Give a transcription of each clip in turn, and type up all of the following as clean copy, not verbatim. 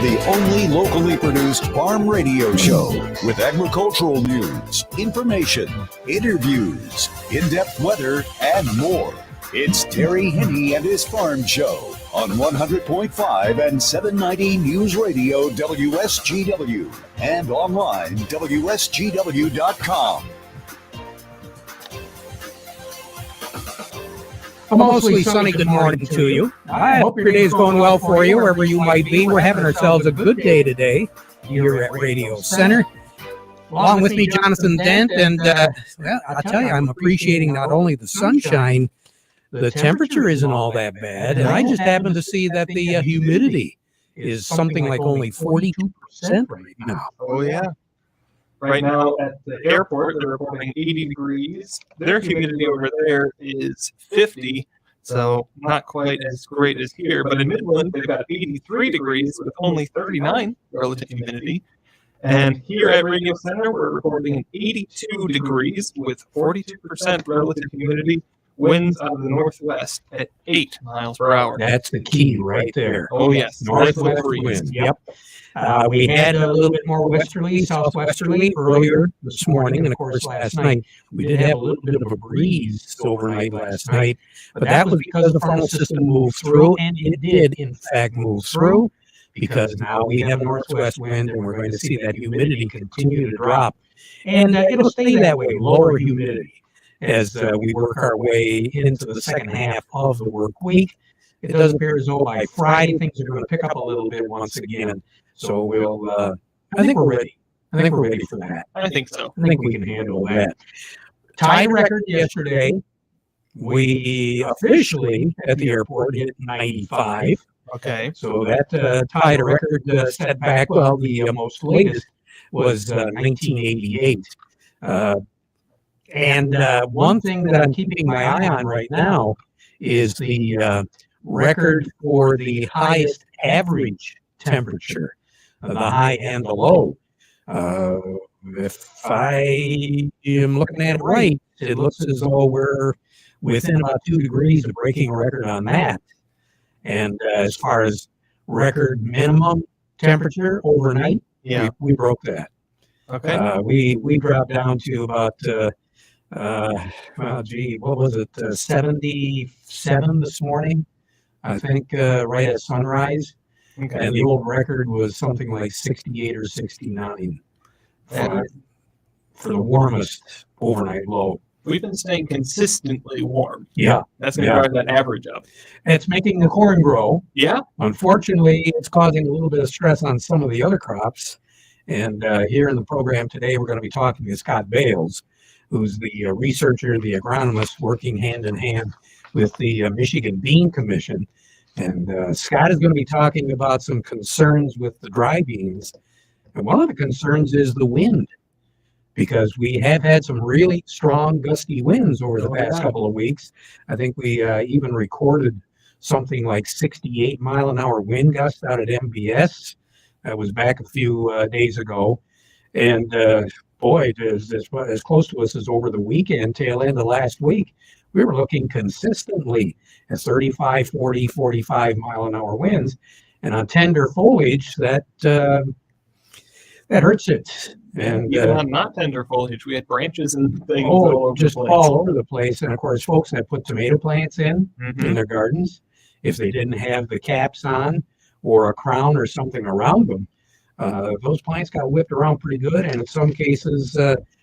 the only locally produced farm radio show with agricultural news, information, interviews, in-depth weather, and more. It's Terry Henne and his Farm Show on 100.5 and 790 News Radio WSGW and online WSGW.com. A mostly sunny good morning to you. I hope your day's going well for you, wherever you might be. We're having ourselves a good day today here at Radio Center. Along with me, Jonathan Dent, and well, I'll tell you, I'm appreciating not only the sunshine, the temperature isn't all that bad, and I just happen to see that the humidity is something like only 42% right now. Oh, yeah. Right now at the airport, they're reporting 80 degrees. Their humidity over there is 50, so not quite as great as here. But in Midland, they've got 83 degrees with only 39 relative humidity. And here at Radio Center, we're reporting 82 degrees with 42% relative humidity. Winds out of the northwest at 8 miles per hour. That's the key right there. Oh, yes. Northwest winds. Yep. We had a little bit more westerly, southwesterly earlier this morning, and of course last night. We did have a little bit of a breeze overnight last night, but that was because the frontal system moved through, and it did in fact move through, because now we have northwest wind, and we're going to see that humidity continue to drop, and it'll stay that way, lower humidity, as we work our way into the second half of the work week. It does appear as though by Friday things are going to pick up a little bit once again. So we'll, I think we're ready. I think we're ready for that. I think so. I think we can handle that. Tie record yesterday. We officially at the airport hit 95. Okay. So that tied a record set back. Well, the most latest was 1988. And one thing that I'm keeping my eye on right now is the record for the highest average temperature, the high and the low. If I am looking at it right, it looks as though we're within about 2 degrees of breaking a record on that. And as far as record minimum temperature overnight, we broke that. Okay. We dropped down to about what was it? 77 this morning, I think, right at sunrise. Okay. And the old record was something like 68 or 69 for the warmest overnight low. We've been staying consistently warm. Yeah. That's going to drive that average up. It's making the corn grow. Yeah. Unfortunately, it's causing a little bit of stress on some of the other crops. And here in the program today, we're going to be talking to Scott Bales, who's the researcher, the agronomist, working hand in hand with the Michigan Bean Commission. And Scott is going to be talking about some concerns with the dry beans. And one of the concerns is the wind, because we have had some really strong gusty winds over the past couple of weeks. I think we even recorded something like 68 mile an hour wind gusts out at MBS. That was back a few days ago. And boy, as close to us as over the weekend, tail end of last week, we were looking consistently at 35, 40, 45 mile an hour winds. And on tender foliage, that hurts it. And on not tender foliage, we had branches and things all over the place. And of course, folks that put tomato plants in their gardens, if they didn't have the caps on or a crown or something around them, those plants got whipped around pretty good. And in some cases,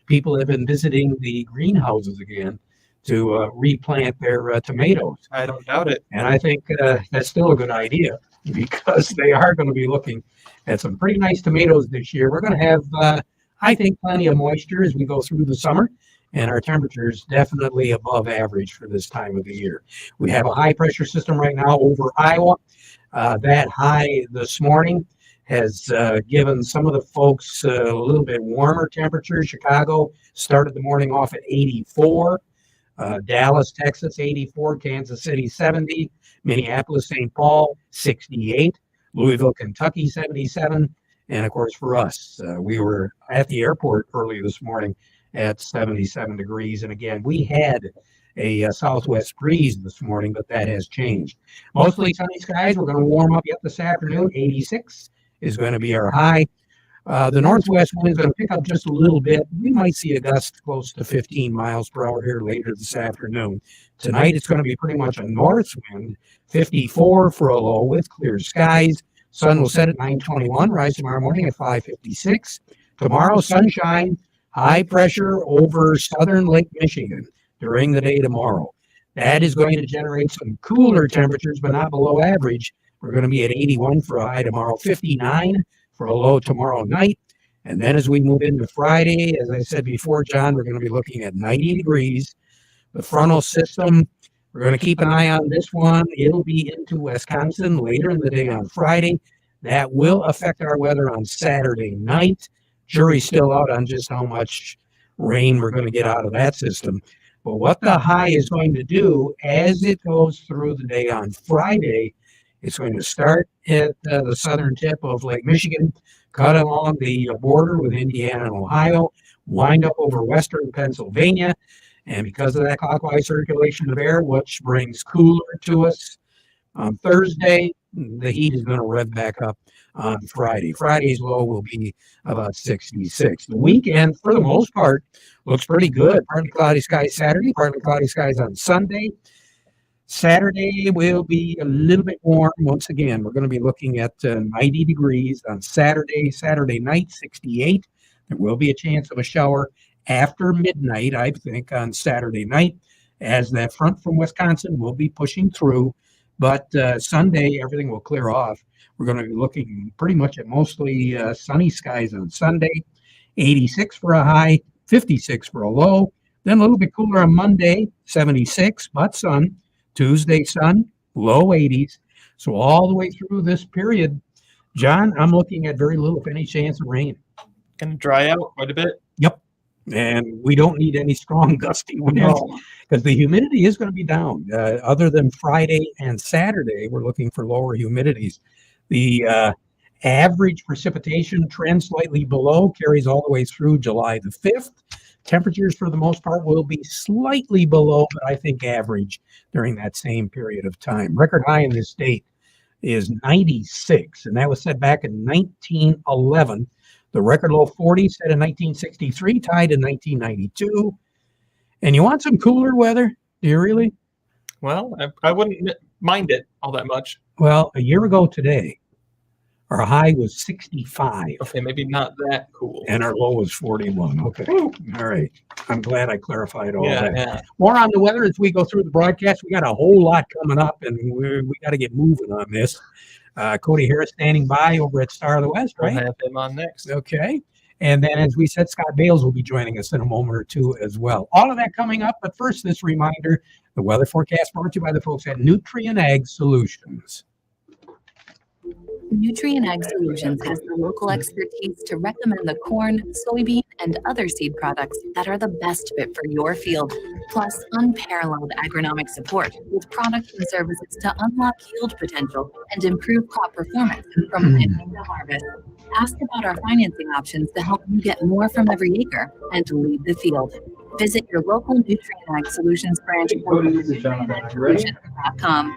people have been visiting the greenhouses again to replant their tomatoes. I don't doubt it. And I think that's still a good idea, because they are going to be looking at some pretty nice tomatoes this year. We're going to have, I think, plenty of moisture as we go through the summer, and our temperatures definitely above average for this time of the year. We have a high pressure system right now over Iowa. That high this morning has given some of the folks a little bit warmer temperatures. Chicago started the morning off at 84. Dallas, Texas, 84. Kansas City, 70. Minneapolis, St. Paul, 68. Louisville, Kentucky, 77. And of course, for us, we were at the airport early this morning at 77 degrees. And again, we had a southwest breeze this morning, but that has changed. Mostly sunny skies. We're going to warm up yet this afternoon, 86. is going to be our high. The northwest wind is going to pick up just a little bit. We might see a gust close to 15 miles per hour here later this afternoon. Tonight, it's going to be pretty much a north wind, 54 for a low with clear skies. Sun will set at 9:21, rise tomorrow morning at 5:56. Tomorrow, sunshine, high pressure over southern Lake Michigan during the day tomorrow. That is going to generate some cooler temperatures, but not below average. We're going to be at 81 for a high tomorrow, 59 for a low tomorrow night. And then as we move into Friday, as I said before, John, we're going to be looking at 90 degrees. The frontal system, we're going to keep an eye on this one. It'll be into Wisconsin later in the day on Friday. That will affect our weather on Saturday night. Jury's still out on just how much rain we're going to get out of that system. But what the high is going to do as it goes through the day on Friday, it's going to start at the southern tip of Lake Michigan, cut along the border with Indiana and Ohio, wind up over western Pennsylvania. And because of that clockwise circulation of air, which brings cooler to us on Thursday, the heat is going to rev back up on Friday. Friday's low will be about 66. The weekend, for the most part, looks pretty good. Partly cloudy skies Saturday, partly cloudy skies on Sunday. Saturday will be a little bit warm. Once again, we're going to be looking at 90 degrees on Saturday. Saturday night, 68. There will be a chance of a shower after midnight, I think, on Saturday night, as that front from Wisconsin will be pushing through. But Sunday, everything will clear off. We're going to be looking pretty much at mostly sunny skies on Sunday, 86 for a high, 56 for a low. Then a little bit cooler on Monday, 76, but sun. Tuesday, sun, low 80s. So all the way through this period, John, I'm looking at very little, if any, chance of rain. Going to dry out quite a bit. Yep. And we don't need any strong gusty winds because the humidity is going to be down. Other than Friday and Saturday, we're looking for lower humidities. The average precipitation trend slightly below carries all the way through July the 5th. Temperatures, for the most part, will be slightly below, but I think average during that same period of time. Record high in this state is 96, and that was set back in 1911. The record low 40 set in 1963, tied in 1992. And you want some cooler weather? Do you really? Well, I wouldn't mind it all that much. Well, a year ago today, our high was 65. Okay, maybe not that cool. And our low was 41. Okay. All right. I'm glad I clarified all that. Yeah. More on the weather as we go through the broadcast. We got a whole lot coming up, and we got to get moving on this. Cody Harris standing by over at Star of the West, right? We'll have him on next. Okay. And then, as we said, Scott Bales will be joining us in a moment or two as well. All of that coming up. But first, this reminder, the weather forecast brought to you by the folks at Nutrient Ag Solutions. Nutrient Ag Solutions has the local expertise to recommend the corn, soybean, and other seed products that are the best fit for your field, plus unparalleled agronomic support with products and services to unlock yield potential and improve crop performance from planting to harvest. Ask about our financing options to help you get more from every acre and lead the field. Visit your local Nutrient Ag Solutions branch or nutrientsolutions.com.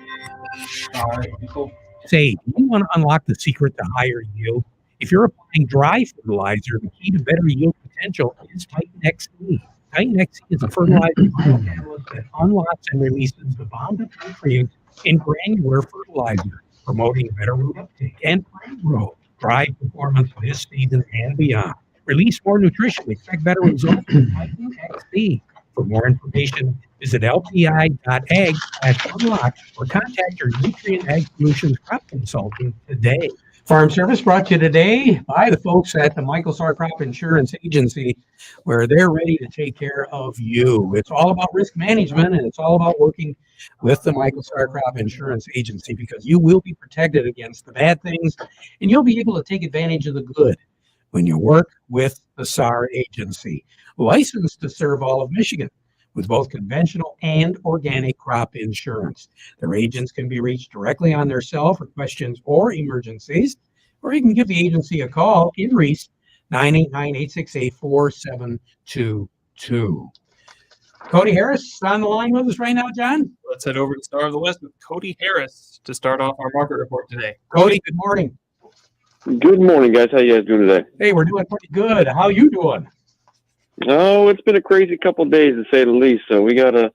All right, people. Say, do you want to unlock the secret to higher yield? If you're applying dry fertilizer, the key to better yield potential is Titan XC. Titan XC is a fertilizer that unlocks and releases the bond of nutrients in granular fertilizer, promoting better root uptake and plant growth, drive performance this season and beyond. Release more nutrition, expect better results with Titan XC. For more information, visit lpi.ag/unlock or contact your Nutrient Ag Solutions crop consultant today. Farm Service brought to you today by the folks at the Michael Sarr Crop Insurance Agency, where they're ready to take care of you. It's all about risk management, and it's all about working with the Michael Sarr Crop Insurance Agency, because you will be protected against the bad things, and you'll be able to take advantage of the good when you work with the Sarr Agency. Licensed to serve all of Michigan with both conventional and organic crop insurance. Their agents can be reached directly on their cell for questions or emergencies, or you can give the agency a call in Reese, 989-868-4722. Cody Harris on the line with us right now, John. Let's head over to Star of the West with Cody Harris to start off our market report today. Cody, good morning. Good morning, guys. How you guys doing today? Hey, we're doing pretty good. How you doing? Oh, it's been a crazy couple of days to say the least. So we got a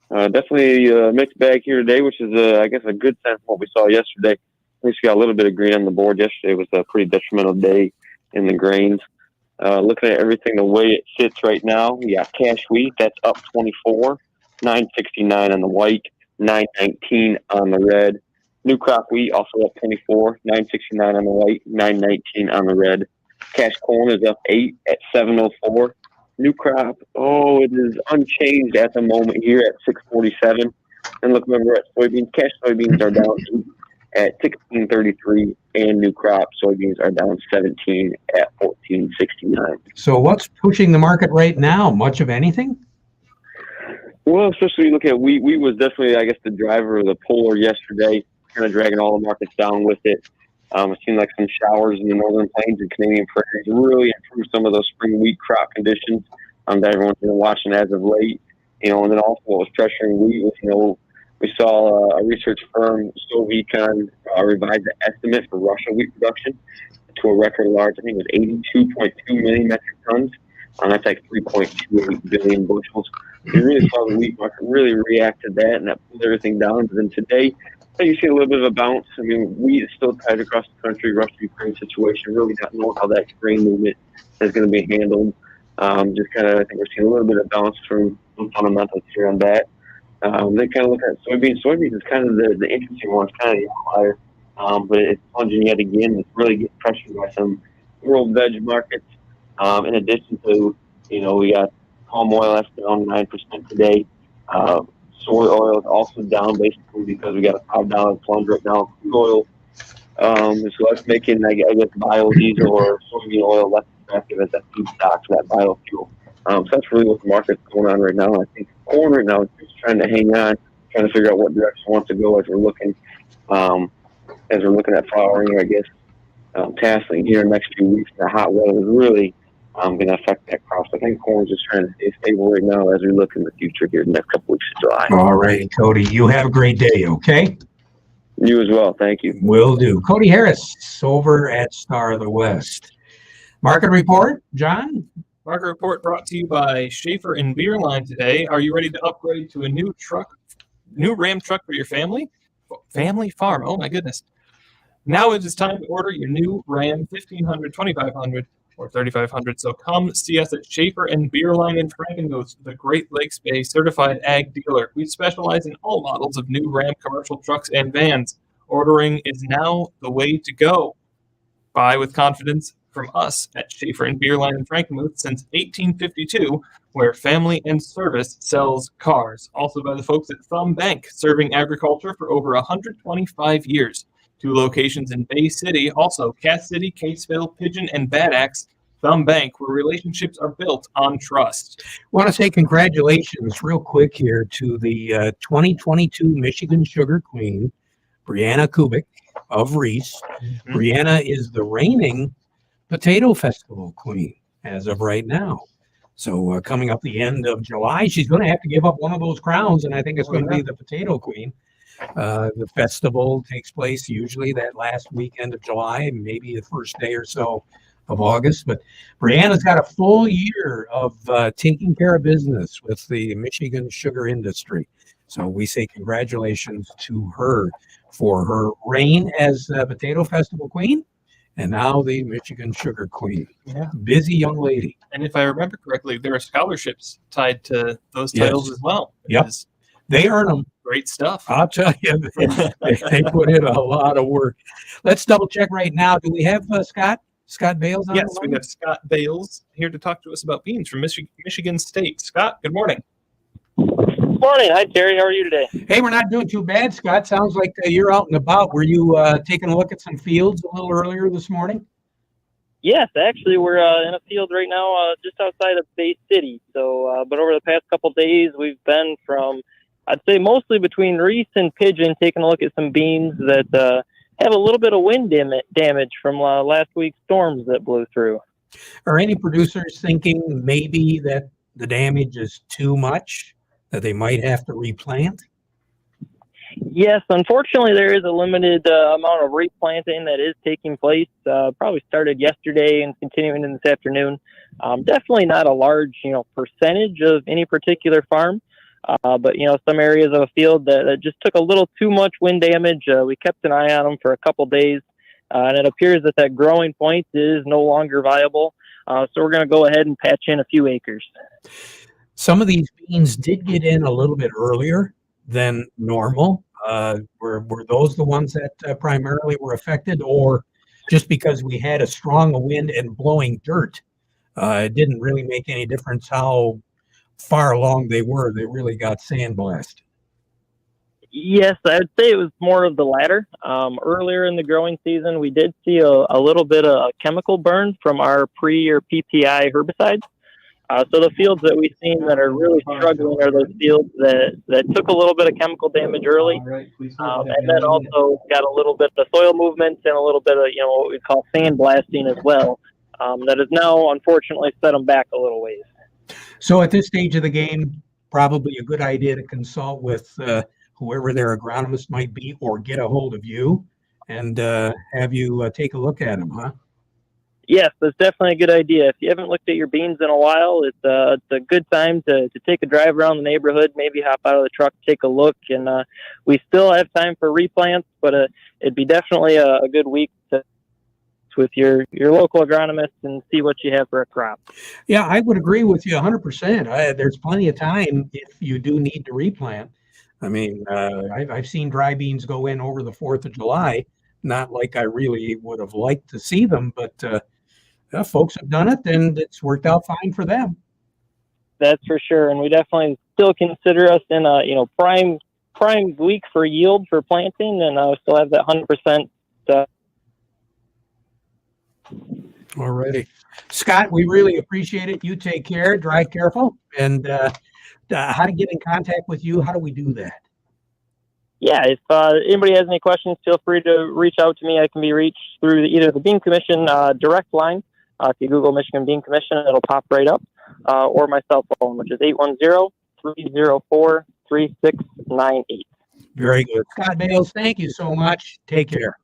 definitely a mixed bag here today, which is I guess a good sense of what we saw yesterday. At least we got a little bit of green on the board. Yesterday was a pretty detrimental day in the grains. Looking at everything the way it sits right now, we got cash wheat that's up 24, 969 on the white, 919 on the red. New crop wheat also up 24, 969 on the white, 919 on the red. Cash corn is up 8 at 704. New crop, it is unchanged at the moment here at 647. And look, remember at soybeans, cash soybeans are down 8 at 1633, and new crop soybeans are down 17 at 1469. So what's pushing the market right now? Much of anything? Well, especially look at wheat. Wheat was definitely, I guess, the driver of the polar yesterday, kind of dragging all the markets down with it. It seemed like some showers in the northern plains and Canadian prairies really improved some of those spring wheat crop conditions that everyone's been watching as of late. And then also what was pressuring wheat was, we saw a research firm, Sovecon, revise the estimate for Russian wheat production to a record large, I think it was 82.2 million metric tons. That's like 3.28 billion bushels. You really saw the wheat market really react to that, and that pulled everything down. But then today, you see a little bit of a bounce. I mean, wheat is still tight across the country. Russia-Ukraine situation, really not knowing how that grain movement is going to be handled. Just kind of, I think we're seeing a little bit of bounce from fundamentals here on that. They kind of look at soybeans. Soybeans is kind of the interesting one. It's kind of the outlier, but it's plunging yet again. It's really getting pressured by some world veg markets. In addition to, we got palm oil that's down 9% today. Soy oil is also down basically because we got a $5 plunge right now in crude oil. So that's making, I guess, biodiesel or soybean oil less attractive as that feedstock for that biofuel. So that's really what the market's going on right now. I think corn right now is just trying to hang on, trying to figure out what direction it wants to go as we're looking at flowering, I guess, tasseling here in the next few weeks. The hot weather is really going to affect that crop. So I think corn's just trying to stay stable right now as we look in the future here the next couple weeks of July. All right, Cody, you have a great day, okay? You as well. Thank you. Will do. Cody Harris over at Star of the West. Market report, John? Market report brought to you by Schaefer and Beerline today. Are you ready to upgrade to a new Ram truck for your family? Family farm. Oh my goodness. Now it is time to order your new Ram 1500, 2500, or 3500. So come see us at Schaefer and Beerline in Frankenmuth, the Great Lakes-based certified ag dealer. We specialize in all models of new Ram commercial trucks and vans. Ordering is now the way to go. Buy with confidence from us at Schaefer and Beerline in Frankenmuth since 1852, where family and service sells cars. Also by the folks at Thumb Bank, serving agriculture for over 125 years. 2 locations in Bay City, also Cass City, Caseville, Pigeon, and Bad Axe. Thumb Bank, where relationships are built on trust. Want to say congratulations real quick here to the 2022 Michigan Sugar Queen, Brianna Kubik of Reese. Mm-hmm. Brianna is the reigning Potato Festival Queen as of right now. So coming up the end of July, she's going to have to give up one of those crowns, and I think it's going to be the Potato Queen. The festival takes place usually that last weekend of July, maybe the first day or so of August. But Brianna's got a full year of taking care of business with the Michigan sugar industry. So we say congratulations to her for her reign as Potato Festival Queen and now the Michigan Sugar Queen. Yeah. Busy young lady. And if I remember correctly, there are scholarships tied to those titles as well. Yep. They earn them. Great stuff. I'll tell you, they put in a lot of work. Let's double check right now. Do we have Scott Bales on? Yes, we have Scott Bales here to talk to us about beans from Michigan State. Scott, good morning. Morning. Hi, Terry. How are you today? Hey, we're not doing too bad, Scott. Sounds like you're out and about. Were you taking a look at some fields a little earlier this morning? Yes, actually, we're in a field right now just outside of Bay City. So, but over the past couple days, we've been from, I'd say mostly between Reese and Pigeon, taking a look at some beans that have a little bit of wind damage from last week's storms that blew through. Are any producers thinking maybe that the damage is too much, that they might have to replant? Yes, unfortunately, there is a limited amount of replanting that is taking place. Probably started yesterday and continuing in this afternoon. Definitely not a large, percentage of any particular farm, but some areas of a field that just took a little too much wind damage. We kept an eye on them for a couple days, and it appears that growing point is no longer viable. So we're going to go ahead and patch in a few acres. Some of these beans did get in a little bit earlier than normal. Were those the ones that primarily were affected, or just because we had a strong wind and blowing dirt, it didn't really make any difference how far along they were? They really got sandblasted. Yes, I'd say it was more of the latter. Earlier in the growing season, we did see a little bit of chemical burn from our pre or PPI herbicides. So the fields that we've seen that are really struggling are those fields that took a little bit of chemical damage early, and then also got a little bit of soil movement and a little bit of what we call sandblasting as well. That has now unfortunately set them back a little ways. So at this stage of the game, probably a good idea to consult with whoever their agronomist might be, or get a hold of you and have you take a look at them, huh? Yes, that's definitely a good idea. If you haven't looked at your beans in a while, it's a good time to take a drive around the neighborhood, maybe hop out of the truck, take a look. And we still have time for replants, but it'd be definitely a good week to with your local agronomist and see what you have for a crop. Yeah, I would agree with you 100%. There's plenty of time if you do need to replant. I mean, I've seen dry beans go in over the 4th of July, not like I really would have liked to see them, but folks have done it and it's worked out fine for them. That's for sure. And we definitely still consider us in a, prime week for yield for planting, and I still have that 100%. All righty. Scott, we really appreciate it. You take care, drive careful, and how to get in contact with you, how do we do that? Yeah, if anybody has any questions, feel free to reach out to me. I can be reached through either the Bean Commission direct line. If you Google Michigan Bean Commission, it'll pop right up, or my cell phone, which is 810-304-3698. Very good. Scott Bales, thank you so much. Take care.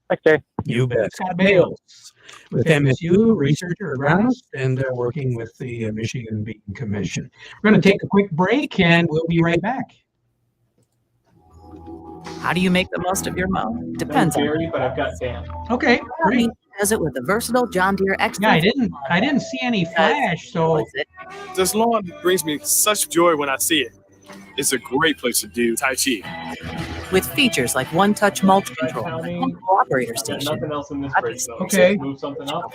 Thanks, Terry. You bet. Scott Bales with MSU, researcher, agronomist, and working with the Michigan Bean Commission. We're going to take a quick break, and we'll be right back. How do you make the most of your mow? Depends on Gary, but I've got Dan. Okay, great. does it with the versatile John Deere X. Yeah, I didn't see any flash, so This lawn brings me such joy when I see it. It's a great place to do Tai Chi. With features like one-touch mulch control and operator station. Nothing else in this break, though. Okay. Move something up.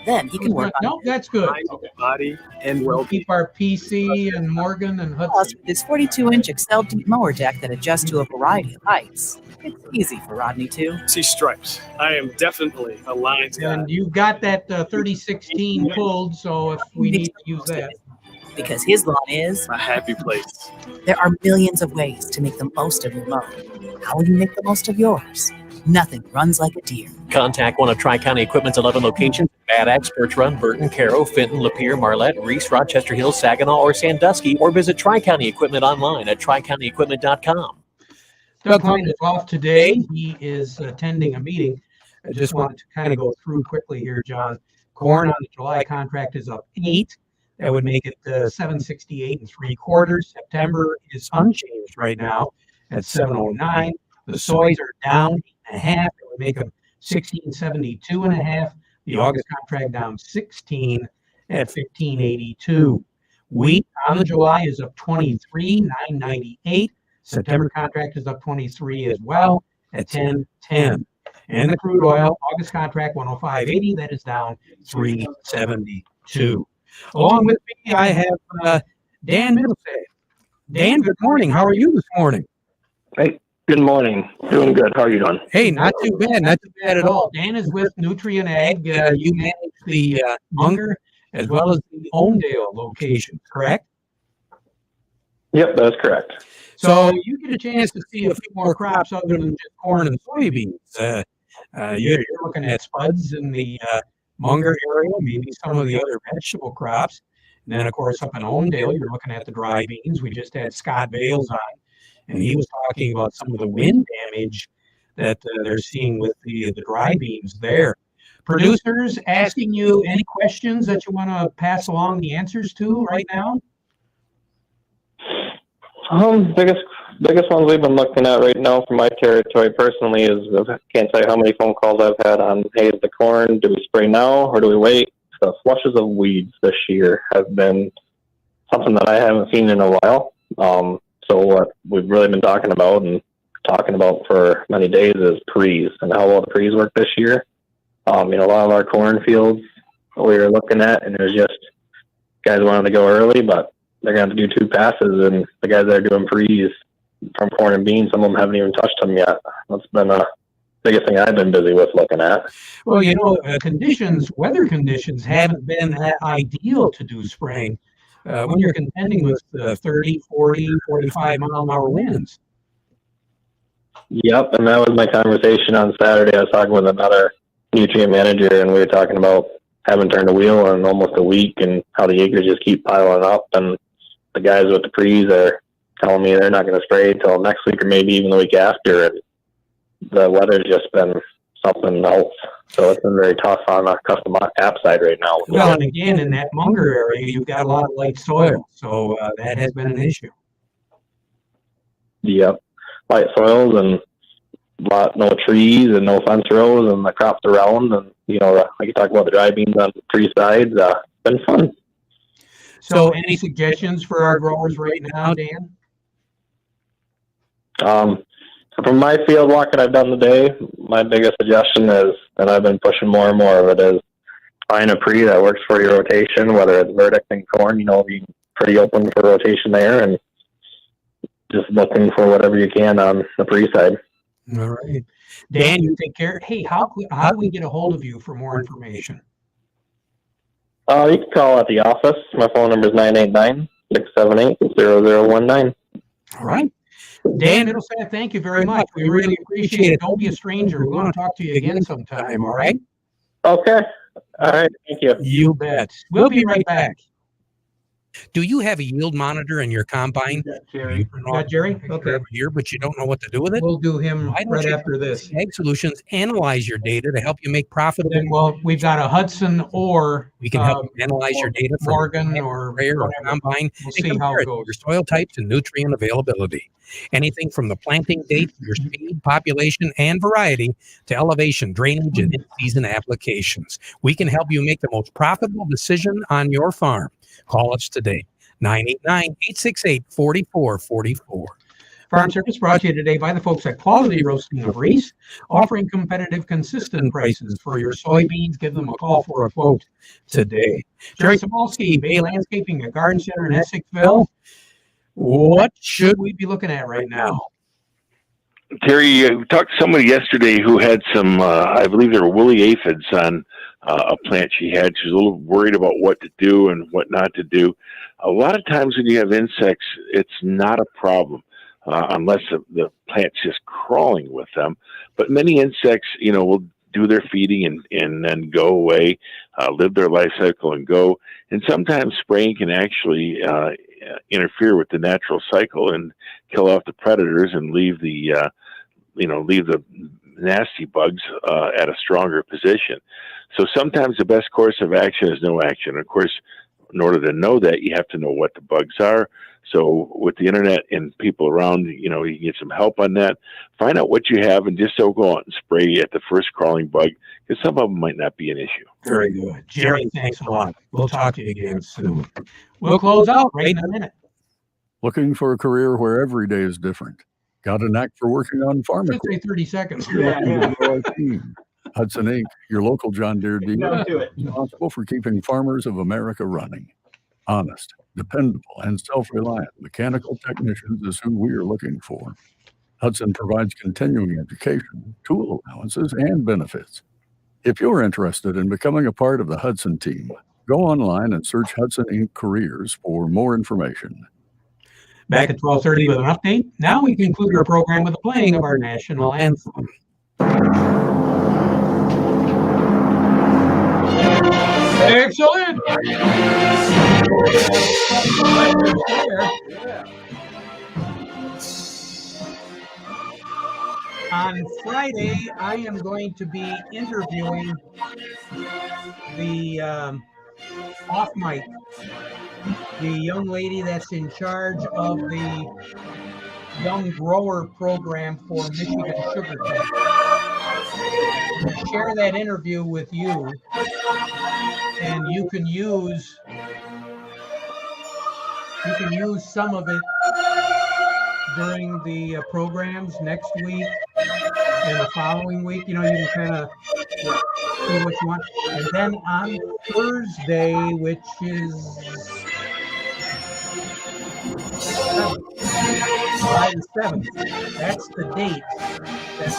Then he can work on no, that's good. Body and We'll well. keep our PC and Morgan and Plus, Hudson. with his 42-inch Excel deep mower deck that adjusts to a variety of heights. It's easy for Rodney too. See stripes. I am definitely a lines guy. And you've got that 3016 pulled, so if we need to use that. Because his lawn is, A happy place. there are millions of ways to make the most of your mow. How will you make the most of yours? Nothing runs like a deer. Contact one of Tri-County Equipment's 11 locations: Bad Axe, Birch Run, Burton, Caro, Fenton, Lapeer, Marlette, Reese, Rochester Hills, Saginaw, or Sandusky, or visit Tri-County Equipment online at tricountyequipment.com. Doug Klein is off today. He is attending a meeting. I just wanted to kind of go through quickly here, John. Corn on the July contract is up 8. That would make it 768 3/4. September is unchanged right now at 709. The soys are down 8.5. It would make them 1672.5. The August contract down 16 at 1582. Wheat on the July is up 23, 998. September contract is up 23 as well at 1010. And the crude oil August contract 105.80. That is down 372. Along with me, I have Dan Middleton. Dan, good morning. How are you this morning? Hey, good morning. Doing good. How are you doing? Hey, not too bad. Not too bad at all. Dan is with Nutrient Ag. You manage the Munger as well as the Ondale location, correct? Yep, that's correct. So you get a chance to see a few more crops other than just corn and soybeans. You're looking at spuds in the Munger area, maybe some of the other vegetable crops. And then, of course, up in Ondale, you're looking at the dry beans. We just had Scott Bales on, and he was talking about some of the wind damage that they're seeing with the dry beams there. Producers asking you any questions that you want to pass along the answers to right now? Biggest ones we've been looking at right now from my territory personally is I can't tell you how many phone calls I've had on, hey, is the corn, do we spray now or do we wait? The flushes of weeds this year have been something that I haven't seen in a while. So what we've really been talking about for many days is pre's and how well the pre's work this year. A lot of our cornfields we were looking at, and it was just guys wanted to go early, but they're going to have to do 2 passes, and the guys that are doing pre's from corn and beans, some of them haven't even touched them yet. That's been the biggest thing I've been busy with looking at. Well, weather conditions haven't been that ideal to do spraying when you're contending with 30, 40, 45 mile-an-hour winds. Yep, and that was my conversation on Saturday. I was talking with another nutrient manager, and we were talking about haven't turned a wheel in almost a week and how the acres just keep piling up. And the guys with the pre's are telling me they're not going to spray until next week or maybe even the week after. And the weather's just been something else. So it's been very tough on the custom app side right now. Well, and again, in that Munger area, you've got a lot of light soil. So that has been an issue. Yep, light soils and no trees and no fence rows and the crops around, and like you talk about the dry beans on 3 sides. It's been fun. So any suggestions for our growers right now, Dan? From my field walk that I've done today, my biggest suggestion is, and I've been pushing more and more of it, is find a pre that works for your rotation, whether it's verdict and corn, be pretty open for rotation there, and just looking for whatever you can on the pre side. All right. Dan, you take care. Hey, how do we get a hold of you for more information? You can call at the office. My phone number is 989-678-0019. All right. Dan Middlestadt, thank you very much. We really appreciate it. Don't be a stranger. We want to talk to you again sometime, all right? Okay. All right. Thank you. You bet. We'll be right back. Do you have a yield monitor in your combine? Jerry. Got Jerry? Okay. Here, but you don't know what to do with it? We'll do him right after this. Ag Solutions analyze your data to help you make profitable. Well, we've got a Hudson or we can help you analyze your data from Morgan or sprayer or combine. We'll and see how compare it to goes. your soil types and nutrient availability. Anything from the planting date, your speed, population, and variety to elevation, drainage, and in-season applications. We can help you make the most profitable decision on your farm. Call us today, 989-868-4444. Farm Service brought to you today by the folks at Quality Roasting of Reese, offering competitive, consistent prices for your soybeans. Give them a call for a quote today. Jerry Sapolsky, Bay Landscaping at Garden Center in Essexville. What should we be looking at right now? Terry, we talked to somebody yesterday who had some, I believe they were woolly aphids on a plant she had. She was a little worried about what to do and what not to do. A lot of times when you have insects, it's not a problem unless the plant's just crawling with them. But many insects, will do their feeding and then go away, live their life cycle and go. And sometimes spraying can actually interfere with the natural cycle and kill off the predators and leave the nasty bugs at a stronger position. So sometimes the best course of action is no action. Of course, in order to know that, you have to know what the bugs are. So with the internet and people around, you can get some help on that. Find out what you have and just don't go out and spray at the first crawling bug, because some of them might not be an issue. Very good. Jerry, thanks a lot. We'll talk to you again soon. We'll close out right in a minute. Looking for a career where every day is different. Got a knack for working on farm Just say 30 seconds. Hudson Inc., your local John Deere dealer, do it. responsible for keeping farmers of America running. Honest, dependable, and self-reliant mechanical technicians is who we are looking for. Hudson provides continuing education, tool allowances, and benefits. If you're interested in becoming a part of the Hudson team, go online and search Hudson Inc. Careers for more information. Back at 12:30 with an update. Now we conclude our program with the playing of our national anthem. Excellent. On Friday, I am going to be interviewing the off mic, the young lady that's in charge of the Young Grower Program for Michigan Sugar Company. I'll share that interview with you, and you can use some of it during the programs next week and the following week. You know, you can kind of see what you want. And then on Thursday, which is July the 7th, that's the date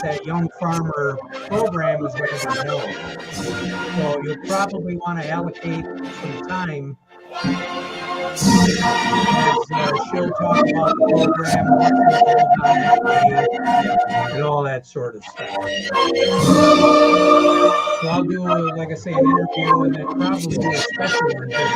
that Young Farmer program is going to be held. So you'll probably want to allocate some time as she'll talk about the program, what will go on that day, and all that sort of stuff. So I'll do, like I say, an interview, and then probably do a special one just